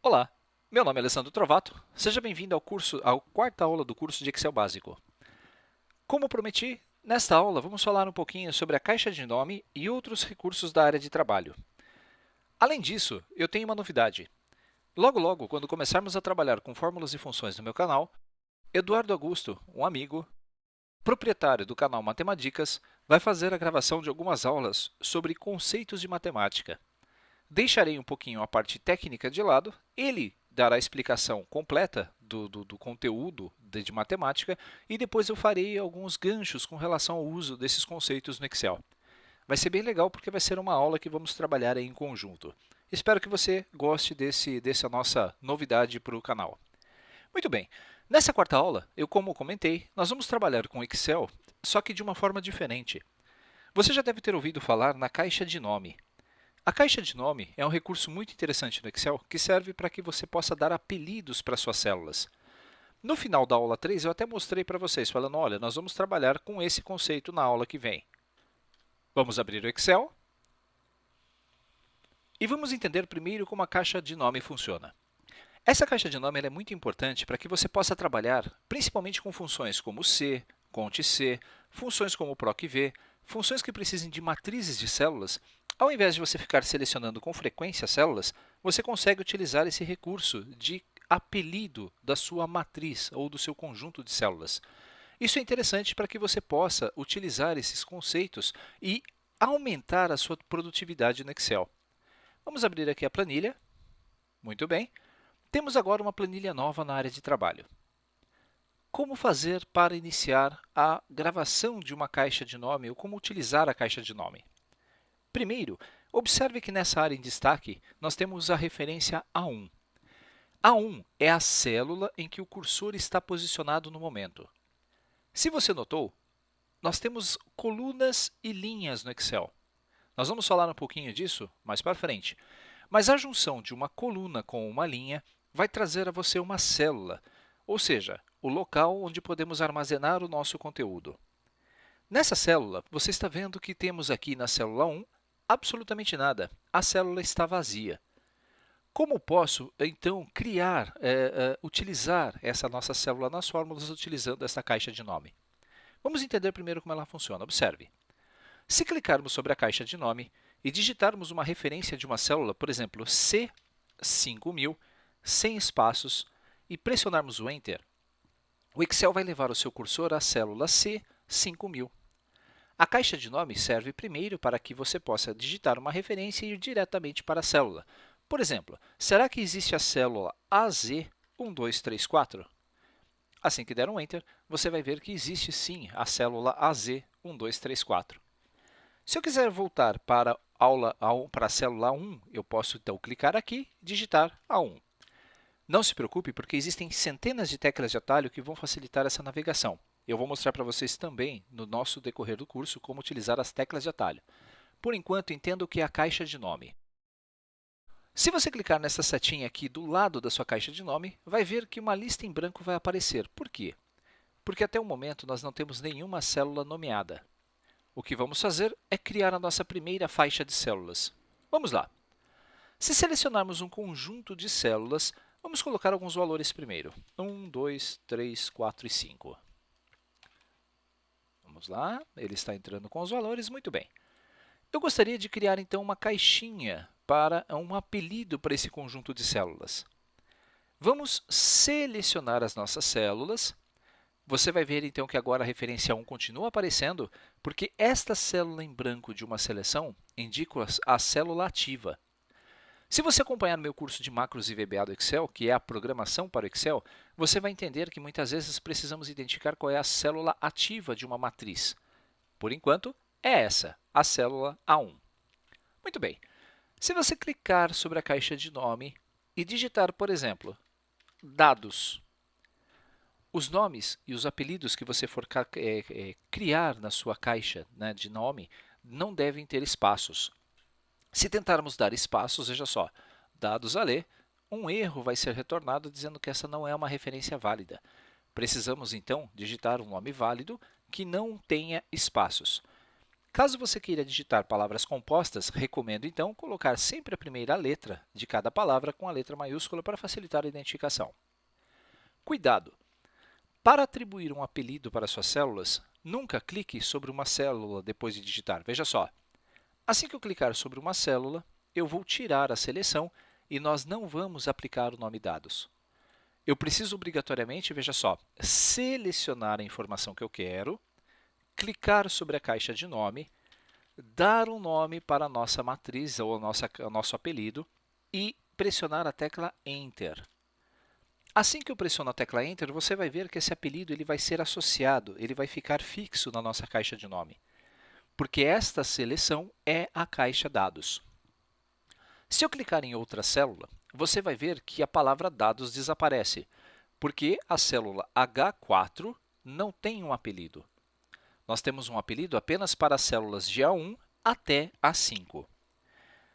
Olá, meu nome é Alessandro Trovato. Seja bem-vindo à quarta aula do curso de Excel básico. Como prometi, nesta aula vamos falar um pouquinho sobre a caixa de nome e outros recursos da área de trabalho. Além disso, eu tenho uma novidade. Logo logo, quando começarmos a trabalhar com fórmulas e funções no meu canal, Eduardo Augusto, um amigo, proprietário do canal Matemadicas, vai fazer a gravação de algumas aulas sobre conceitos de matemática. Deixarei um pouquinho a parte técnica de lado, ele dará a explicação completa do conteúdo de matemática e depois eu farei alguns ganchos com relação ao uso desses conceitos no Excel. Vai ser bem legal porque vai ser uma aula que vamos trabalhar em conjunto. Espero que você goste dessa nossa novidade para o canal. Muito bem, nessa quarta aula, como comentei, nós vamos trabalhar com Excel, só que de uma forma diferente. Você já deve ter ouvido falar na caixa de nome. A caixa de nome é um recurso muito interessante no Excel que serve para que você possa dar apelidos para suas células. No final da aula 3, eu até mostrei para vocês, falando, olha, nós vamos trabalhar com esse conceito na aula que vem. Vamos abrir o Excel e vamos entender primeiro como a caixa de nome funciona. Essa caixa de nome é muito importante para que você possa trabalhar principalmente com funções como C, CONT-C, funções como PROC-V, funções que precisem de matrizes de células. Ao invés de você ficar selecionando com frequência células, você consegue utilizar esse recurso de apelido da sua matriz ou do seu conjunto de células. Isso é interessante para que você possa utilizar esses conceitos e aumentar a sua produtividade no Excel. Vamos abrir aqui a planilha. Muito bem. Temos agora uma planilha nova na área de trabalho. Como fazer para iniciar a gravação de uma caixa de nome ou como utilizar a caixa de nome? Primeiro, observe que nessa área em destaque, nós temos a referência A1. A1 é a célula em que o cursor está posicionado no momento. Se você notou, nós temos colunas e linhas no Excel. Nós vamos falar um pouquinho disso mais para frente. Mas a junção de uma coluna com uma linha vai trazer a você uma célula, ou seja, o local onde podemos armazenar o nosso conteúdo. Nessa célula, você está vendo que temos aqui na célula 1 absolutamente nada. A célula está vazia. Como posso, então, utilizar essa nossa célula nas fórmulas utilizando essa caixa de nome? Vamos entender primeiro como ela funciona. Observe. Se clicarmos sobre a caixa de nome e digitarmos uma referência de uma célula, por exemplo, C5000, sem espaços, e pressionarmos o Enter, o Excel vai levar o seu cursor à célula C5000. A caixa de nome serve primeiro para que você possa digitar uma referência e ir diretamente para a célula. Por exemplo, será que existe a célula AZ1234? Assim que der um Enter, você vai ver que existe sim a célula AZ1234. Se eu quiser voltar para a célula 1, eu posso então clicar aqui e digitar A1. Não se preocupe, porque existem centenas de teclas de atalho que vão facilitar essa navegação. Eu vou mostrar para vocês também, no nosso decorrer do curso, como utilizar as teclas de atalho. Por enquanto, entenda o que é a caixa de nome. Se você clicar nessa setinha aqui do lado da sua caixa de nome, vai ver que uma lista em branco vai aparecer. Por quê? Porque até o momento nós não temos nenhuma célula nomeada. O que vamos fazer é criar a nossa primeira faixa de células. Vamos lá. Se selecionarmos um conjunto de células, vamos colocar alguns valores primeiro. 1, 2, 3, 4 e 5. Vamos lá, ele está entrando com os valores, muito bem. Eu gostaria de criar, então, uma caixinha para um apelido para esse conjunto de células. Vamos selecionar as nossas células. Você vai ver, então, que agora a referência 1 continua aparecendo, porque esta célula em branco de uma seleção indica a célula ativa. Se você acompanhar meu curso de macros e VBA do Excel, que é a programação para o Excel, você vai entender que muitas vezes precisamos identificar qual é a célula ativa de uma matriz. Por enquanto, é essa, a célula A1. Muito bem. Se você clicar sobre a caixa de nome e digitar, por exemplo, dados, os nomes e os apelidos que você for criar na sua caixa, né, de nome não devem ter espaços. Se tentarmos dar espaços, veja só, dados a ler, um erro vai ser retornado dizendo que essa não é uma referência válida. Precisamos, então, digitar um nome válido que não tenha espaços. Caso você queira digitar palavras compostas, recomendo então colocar sempre a primeira letra de cada palavra com a letra maiúscula para facilitar a identificação. Cuidado! Para atribuir um apelido para suas células, nunca clique sobre uma célula depois de digitar. Veja só, assim que eu clicar sobre uma célula, eu vou tirar a seleção e nós não vamos aplicar o nome dados. Eu preciso obrigatoriamente, veja só, selecionar a informação que eu quero, clicar sobre a caixa de nome, dar um nome para a nossa matriz ou ao nosso apelido e pressionar a tecla Enter. Assim que eu pressiono a tecla Enter, você vai ver que esse apelido ele vai ser associado, ele vai ficar fixo na nossa caixa de nome, porque esta seleção é a caixa dados. Se eu clicar em outra célula, você vai ver que a palavra dados desaparece, porque a célula H4 não tem um apelido. Nós temos um apelido apenas para as células de A1 até A5.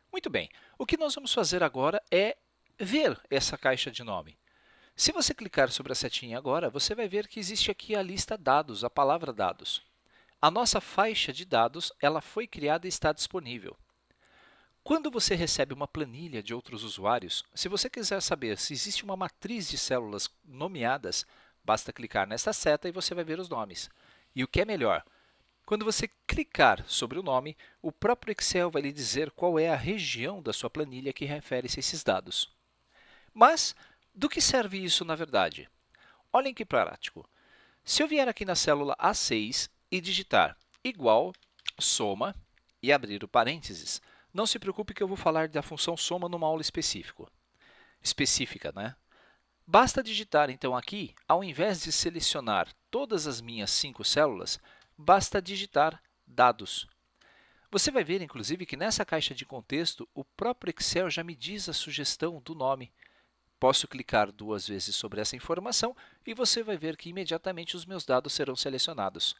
Muito bem, o que nós vamos fazer agora é ver essa caixa de nome. Se você clicar sobre a setinha agora, você vai ver que existe aqui a lista dados, a palavra dados. A nossa faixa de dados ela foi criada e está disponível. Quando você recebe uma planilha de outros usuários, se você quiser saber se existe uma matriz de células nomeadas, basta clicar nesta seta e você vai ver os nomes. E o que é melhor, quando você clicar sobre o nome, o próprio Excel vai lhe dizer qual é a região da sua planilha que refere-se a esses dados. Mas, do que serve isso na verdade? Olhem que prático. Se eu vier aqui na célula A6 e digitar igual, soma, e abrir o parênteses, não se preocupe que eu vou falar da função soma numa aula específica, né? Basta digitar, então, aqui, ao invés de selecionar todas as minhas 5 células, basta digitar dados. Você vai ver, inclusive, que nessa caixa de contexto, o próprio Excel já me diz a sugestão do nome. Posso clicar 2 vezes sobre essa informação e você vai ver que imediatamente os meus dados serão selecionados.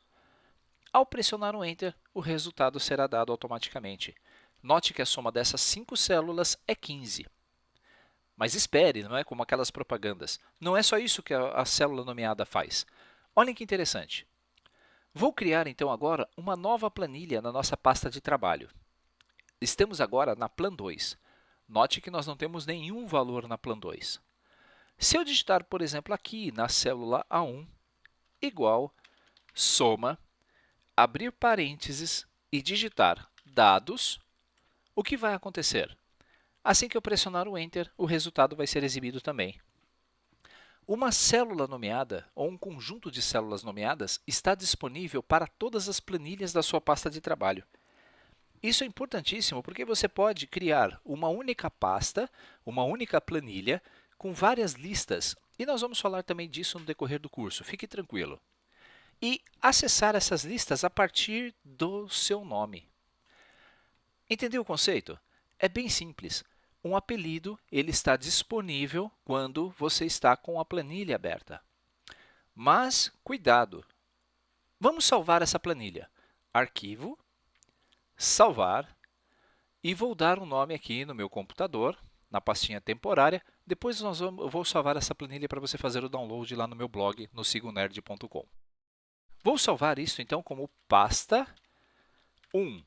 Ao pressionar o Enter, o resultado será dado automaticamente. Note que a soma dessas 5 células é 15. Mas espere, não é como aquelas propagandas. Não é só isso que a célula nomeada faz. Olhem que interessante. Vou criar, então, agora uma nova planilha na nossa pasta de trabalho. Estamos agora na Plan 2. Note que nós não temos nenhum valor na Plan 2. Se eu digitar, por exemplo, aqui na célula A1, igual, soma, abrir parênteses e digitar dados, o que vai acontecer? Assim que eu pressionar o Enter, o resultado vai ser exibido também. Uma célula nomeada, ou um conjunto de células nomeadas, está disponível para todas as planilhas da sua pasta de trabalho. Isso é importantíssimo porque você pode criar uma única pasta, uma única planilha, com várias listas. E nós vamos falar também disso no decorrer do curso, fique tranquilo. E acessar essas listas a partir do seu nome. Entendeu o conceito? É bem simples. Um apelido ele está disponível quando você está com a planilha aberta. Mas, cuidado! Vamos salvar essa planilha. Arquivo, salvar, e vou dar um nome aqui no meu computador, na pastinha temporária. Depois eu vou salvar essa planilha para você fazer o download lá no meu blog, no sigonerd.com. Vou salvar isso, então, como pasta 1.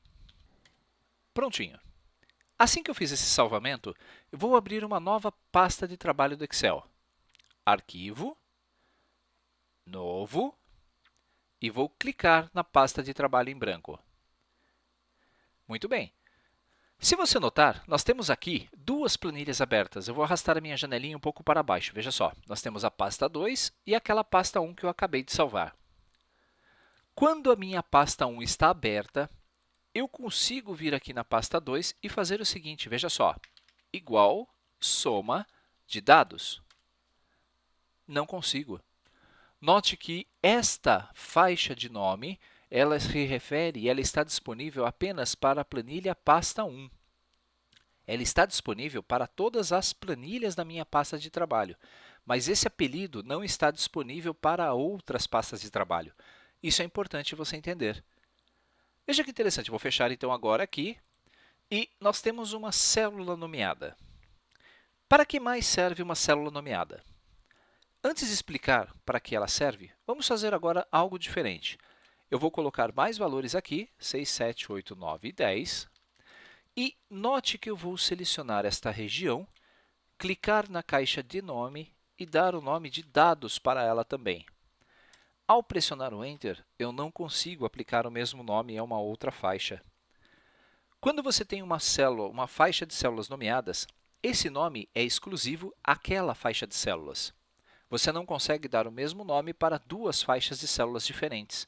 Prontinho. Assim que eu fiz esse salvamento, eu vou abrir uma nova pasta de trabalho do Excel. Arquivo, Novo, e vou clicar na pasta de trabalho em branco. Muito bem. Se você notar, nós temos aqui 2 planilhas abertas. Eu vou arrastar a minha janelinha um pouco para baixo. Veja só, nós temos a pasta 2 e aquela pasta 1 que eu acabei de salvar. Quando a minha pasta 1 está aberta, eu consigo vir aqui na pasta 2 e fazer o seguinte, veja só, igual, soma de dados. Não consigo. Note que esta faixa de nome, ela se refere, ela está disponível apenas para a planilha pasta 1. Ela está disponível para todas as planilhas da minha pasta de trabalho, mas esse apelido não está disponível para outras pastas de trabalho. Isso é importante você entender. Veja que interessante, vou fechar então agora aqui e nós temos uma célula nomeada. Para que mais serve uma célula nomeada? Antes de explicar para que ela serve, vamos fazer agora algo diferente. eu vou colocar mais valores aqui, 6, 7, 8, 9 e 10. E note que eu vou selecionar esta região, clicar na caixa de nome e dar o nome de dados para ela também. Ao pressionar o Enter, eu não consigo aplicar o mesmo nome a uma outra faixa. Quando você tem uma célula, uma faixa de células nomeadas, esse nome é exclusivo àquela faixa de células. Você não consegue dar o mesmo nome para duas faixas de células diferentes.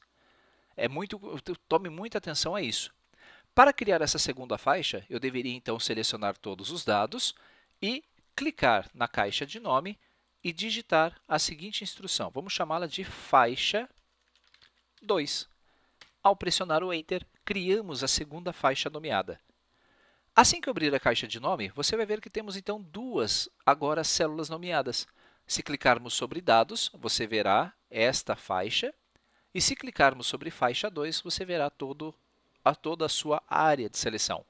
Tome muita atenção a isso. Para criar essa segunda faixa, eu deveria então selecionar todos os dados e clicar na caixa de nome e digitar a seguinte instrução. Vamos chamá-la de faixa 2. Ao pressionar o Enter, criamos a segunda faixa nomeada. Assim que eu abrir a caixa de nome, você vai ver que temos então duas agora células nomeadas. Se clicarmos sobre dados, você verá esta faixa, e se clicarmos sobre faixa 2, você verá toda a sua área de seleção.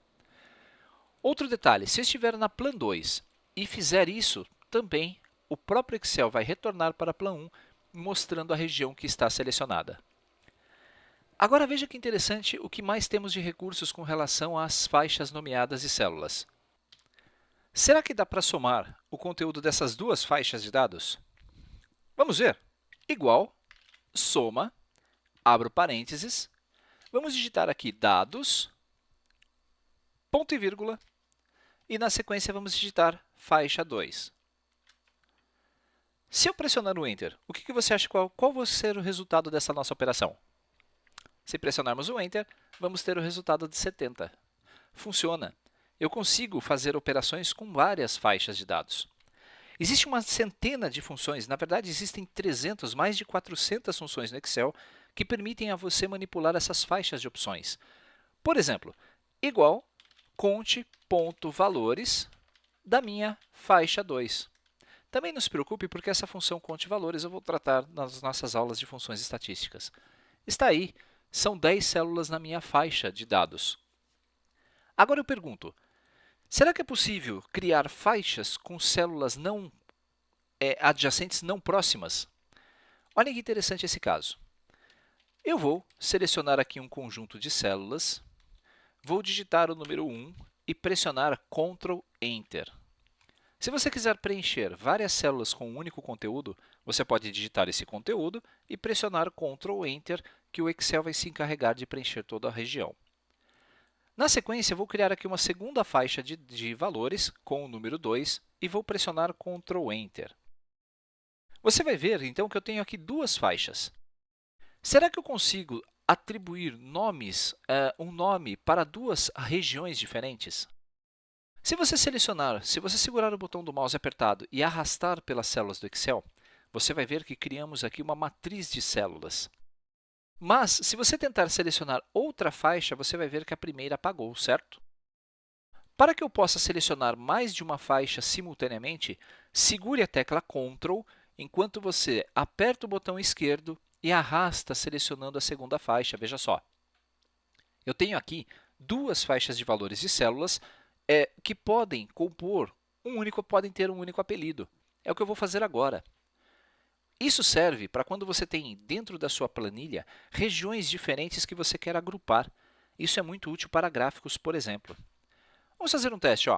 Outro detalhe, se eu estiver na Plan 2 e fizer isso, também o próprio Excel vai retornar para a Plan 1, mostrando a região que está selecionada. Agora veja que interessante o que mais temos de recursos com relação às faixas nomeadas e células. Será que dá para somar o conteúdo dessas duas faixas de dados? Vamos ver. Igual, soma, abro parênteses, vamos digitar aqui dados, ponto e vírgula, e na sequência vamos digitar faixa 2. Se eu pressionar o Enter, o que você acha qual vai ser o resultado dessa nossa operação? Se pressionarmos o Enter, vamos ter o resultado de 70. Funciona. Eu consigo fazer operações com várias faixas de dados. Existe uma centena de funções, na verdade existem 300, mais de 400 funções no Excel que permitem a você manipular essas faixas de opções. Por exemplo, igual conte.valores da minha faixa 2. Também não se preocupe porque essa função conte valores eu vou tratar nas nossas aulas de funções estatísticas. Está aí. São 10 células na minha faixa de dados. Agora eu pergunto, será que é possível criar faixas com células adjacentes não próximas? Olha que interessante esse caso. Eu vou selecionar aqui um conjunto de células, vou digitar o número 1 e pressionar Ctrl Enter. Se você quiser preencher várias células com um único conteúdo, você pode digitar esse conteúdo e pressionar Ctrl Enter, que o Excel vai se encarregar de preencher toda a região. Na sequência, eu vou criar aqui uma segunda faixa de valores com o número 2 e vou pressionar Ctrl Enter. Você vai ver, então, que eu tenho aqui duas faixas. Será que eu consigo atribuir um nome para duas regiões diferentes? Se você segurar o botão do mouse apertado e arrastar pelas células do Excel, você vai ver que criamos aqui uma matriz de células. Mas, se você tentar selecionar outra faixa, você vai ver que a primeira apagou, certo? Para que eu possa selecionar mais de uma faixa simultaneamente, segure a tecla Ctrl enquanto você aperta o botão esquerdo e arrasta selecionando a segunda faixa. Veja só. Eu tenho aqui duas faixas de valores de células que podem ter um único apelido. É o que eu vou fazer agora. Isso serve para quando você tem dentro da sua planilha regiões diferentes que você quer agrupar. Isso é muito útil para gráficos, por exemplo. Vamos fazer um teste.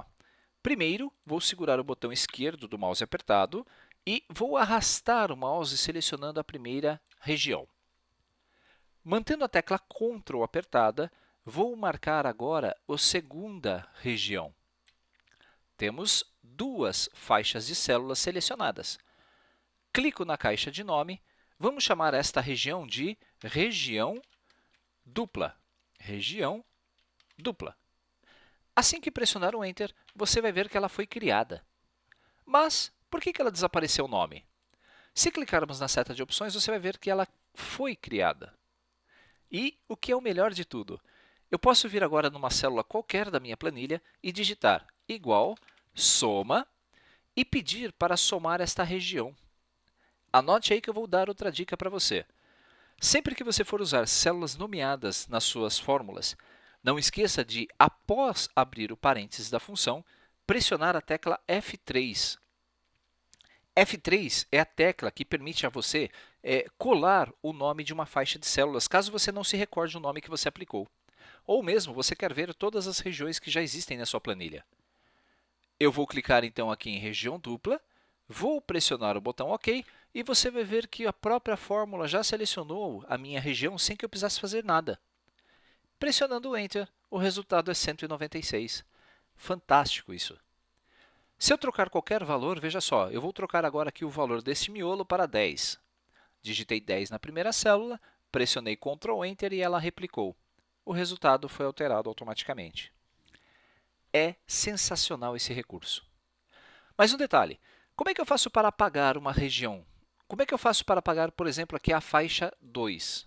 Primeiro, vou segurar o botão esquerdo do mouse apertado e vou arrastar o mouse selecionando a primeira região. Mantendo a tecla Ctrl apertada, vou marcar agora a segunda região. Temos duas faixas de células selecionadas. Clico na caixa de nome, vamos chamar esta região de região dupla. Região dupla. Assim que pressionar o Enter, você vai ver que ela foi criada. Mas, por que ela desapareceu o nome? Se clicarmos na seta de opções, você vai ver que ela foi criada. E o que é o melhor de tudo? Eu posso vir agora numa célula qualquer da minha planilha e digitar igual, soma, e pedir para somar esta região. Anote aí que eu vou dar outra dica para você. Sempre que você for usar células nomeadas nas suas fórmulas, não esqueça de, após abrir o parênteses da função, pressionar a tecla F3. F3 é a tecla que permite a você colar o nome de uma faixa de células, caso você não se recorde o nome que você aplicou. Ou mesmo você quer ver todas as regiões que já existem na sua planilha. Eu vou clicar então aqui em região dupla, vou pressionar o botão OK e você vai ver que a própria fórmula já selecionou a minha região sem que eu precisasse fazer nada. Pressionando o Enter, o resultado é 196. Fantástico isso! Se eu trocar qualquer valor, veja só, eu vou trocar agora aqui o valor deste miolo para 10. Digitei 10 na primeira célula, pressionei Ctrl Enter e ela replicou. O resultado foi alterado automaticamente. É sensacional esse recurso. Mas um detalhe, como é que eu faço para apagar uma região? Como é que eu faço para apagar, por exemplo, aqui a faixa 2?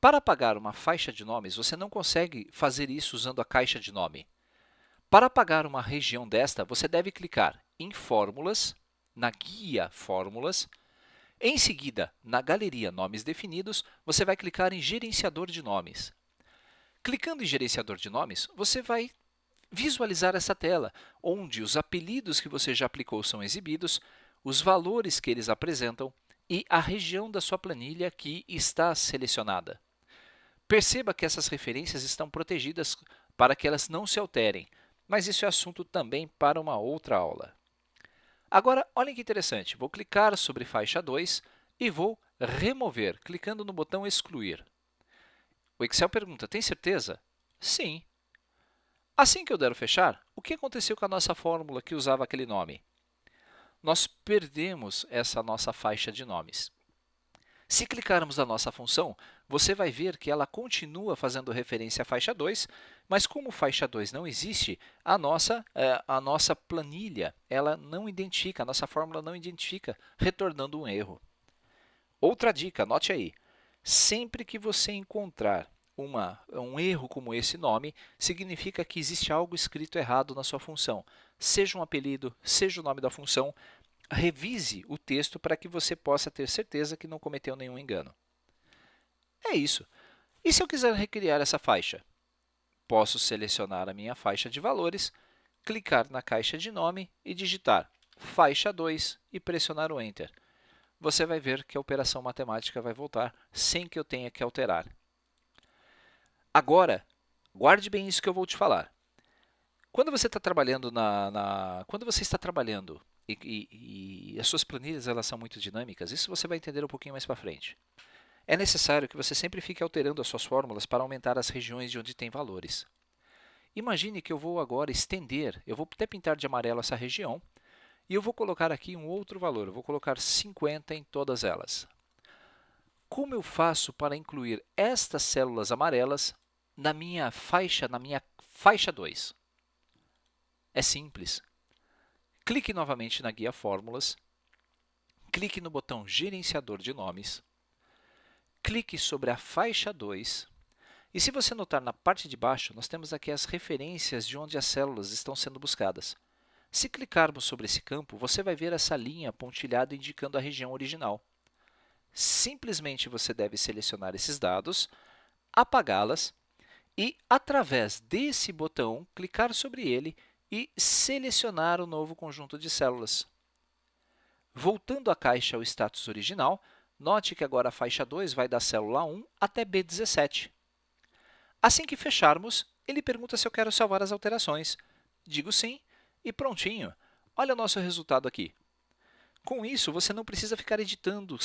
Para apagar uma faixa de nomes, você não consegue fazer isso usando a caixa de nome. Para apagar uma região desta, você deve clicar em Fórmulas, na guia Fórmulas. Em seguida, na galeria Nomes definidos, você vai clicar em Gerenciador de nomes. Clicando em Gerenciador de nomes, você vai visualizar essa tela, onde os apelidos que você já aplicou são exibidos, os valores que eles apresentam e a região da sua planilha que está selecionada. Perceba que essas referências estão protegidas para que elas não se alterem, mas isso é assunto também para uma outra aula. Agora, olhem que interessante, vou clicar sobre faixa 2 e vou remover, clicando no botão Excluir. O Excel pergunta, tem certeza? Sim. Assim que eu der o fechar, o que aconteceu com a nossa fórmula que usava aquele nome? Nós perdemos essa nossa faixa de nomes. Se clicarmos na nossa função, você vai ver que ela continua fazendo referência à faixa 2, mas como faixa 2 não existe, a nossa planilha ela não identifica, a nossa fórmula não identifica, retornando um erro. Outra dica, anote aí, sempre que você encontrar um erro como esse nome, significa que existe algo escrito errado na sua função. Seja um apelido, seja o nome da função, revise o texto para que você possa ter certeza que não cometeu nenhum engano. É isso. E se eu quiser recriar essa faixa? Posso selecionar a minha faixa de valores, clicar na caixa de nome e digitar faixa 2 e pressionar o Enter. Você vai ver que a operação matemática vai voltar sem que eu tenha que alterar. Agora, guarde bem isso que eu vou te falar. Quando você está trabalhando e as suas planilhas elas são muito dinâmicas, isso você vai entender um pouquinho mais para frente. É necessário que você sempre fique alterando as suas fórmulas para aumentar as regiões de onde tem valores. Imagine que eu vou agora estender, eu vou até pintar de amarelo essa região, e eu vou colocar aqui um outro valor, eu vou colocar 50 em todas elas. Como eu faço para incluir estas células amarelas na minha faixa 2? É simples. Clique novamente na guia Fórmulas, clique no botão Gerenciador de nomes, clique sobre a faixa 2, e se você notar na parte de baixo, nós temos aqui as referências de onde as células estão sendo buscadas. Se clicarmos sobre esse campo, você vai ver essa linha pontilhada indicando a região original. Simplesmente você deve selecionar esses dados, apagá-las e, através desse botão, clicar sobre ele e selecionar o novo conjunto de células. Voltando à caixa ao status original, note que agora a faixa 2 vai da célula 1 até B17. Assim que fecharmos, ele pergunta se eu quero salvar as alterações. Digo sim e prontinho. Olha o nosso resultado aqui. Com isso, você não precisa ficar editando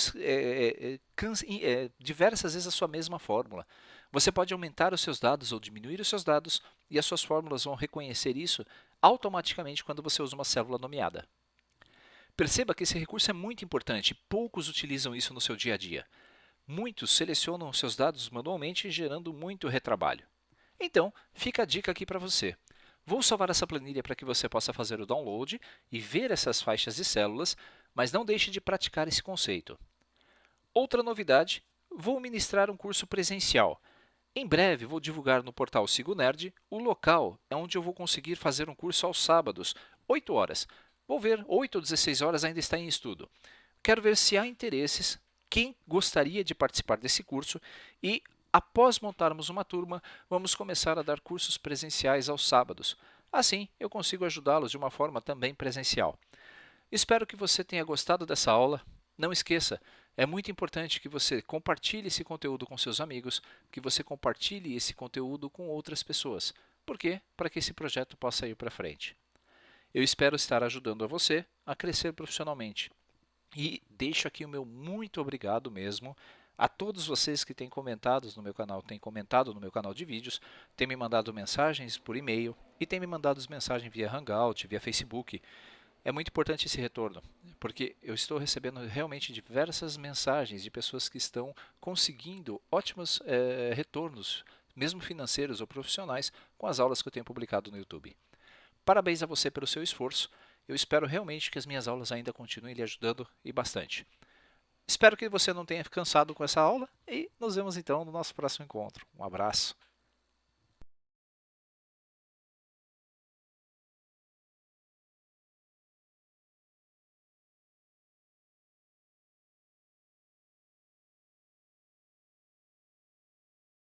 diversas vezes a sua mesma fórmula. Você pode aumentar os seus dados ou diminuir os seus dados e as suas fórmulas vão reconhecer isso automaticamente quando você usa uma célula nomeada. Perceba que esse recurso é muito importante, poucos utilizam isso no seu dia a dia. Muitos selecionam seus dados manualmente, gerando muito retrabalho. Então, fica a dica aqui para você. Vou salvar essa planilha para que você possa fazer o download e ver essas faixas de células, mas não deixe de praticar esse conceito. Outra novidade, vou ministrar um curso presencial. Em breve, vou divulgar no portal Sigo Nerd o local onde eu vou conseguir fazer um curso aos sábados, 8 horas. Vou ver, 8 ou 16 horas ainda está em estudo. Quero ver se há interesses, quem gostaria de participar desse curso e, após montarmos uma turma, vamos começar a dar cursos presenciais aos sábados. Assim, eu consigo ajudá-los de uma forma também presencial. Espero que você tenha gostado dessa aula. Não esqueça, É muito importante que você compartilhe esse conteúdo com seus amigos, que você compartilhe esse conteúdo com outras pessoas. Por quê? Para que esse projeto possa ir para frente. Eu espero estar ajudando a você a crescer profissionalmente. E deixo aqui o meu muito obrigado mesmo a todos vocês que têm comentado no meu canal, têm comentado no meu canal de vídeos, têm me mandado mensagens por e-mail e têm me mandado mensagens via Hangout, via Facebook. É muito importante esse retorno, porque eu estou recebendo realmente diversas mensagens de pessoas que estão conseguindo ótimos retornos, mesmo financeiros ou profissionais, com as aulas que eu tenho publicado no YouTube. Parabéns a você pelo seu esforço. Eu espero realmente que as minhas aulas ainda continuem lhe ajudando e bastante. Espero que você não tenha cansado com essa aula e nos vemos então no nosso próximo encontro. Um abraço.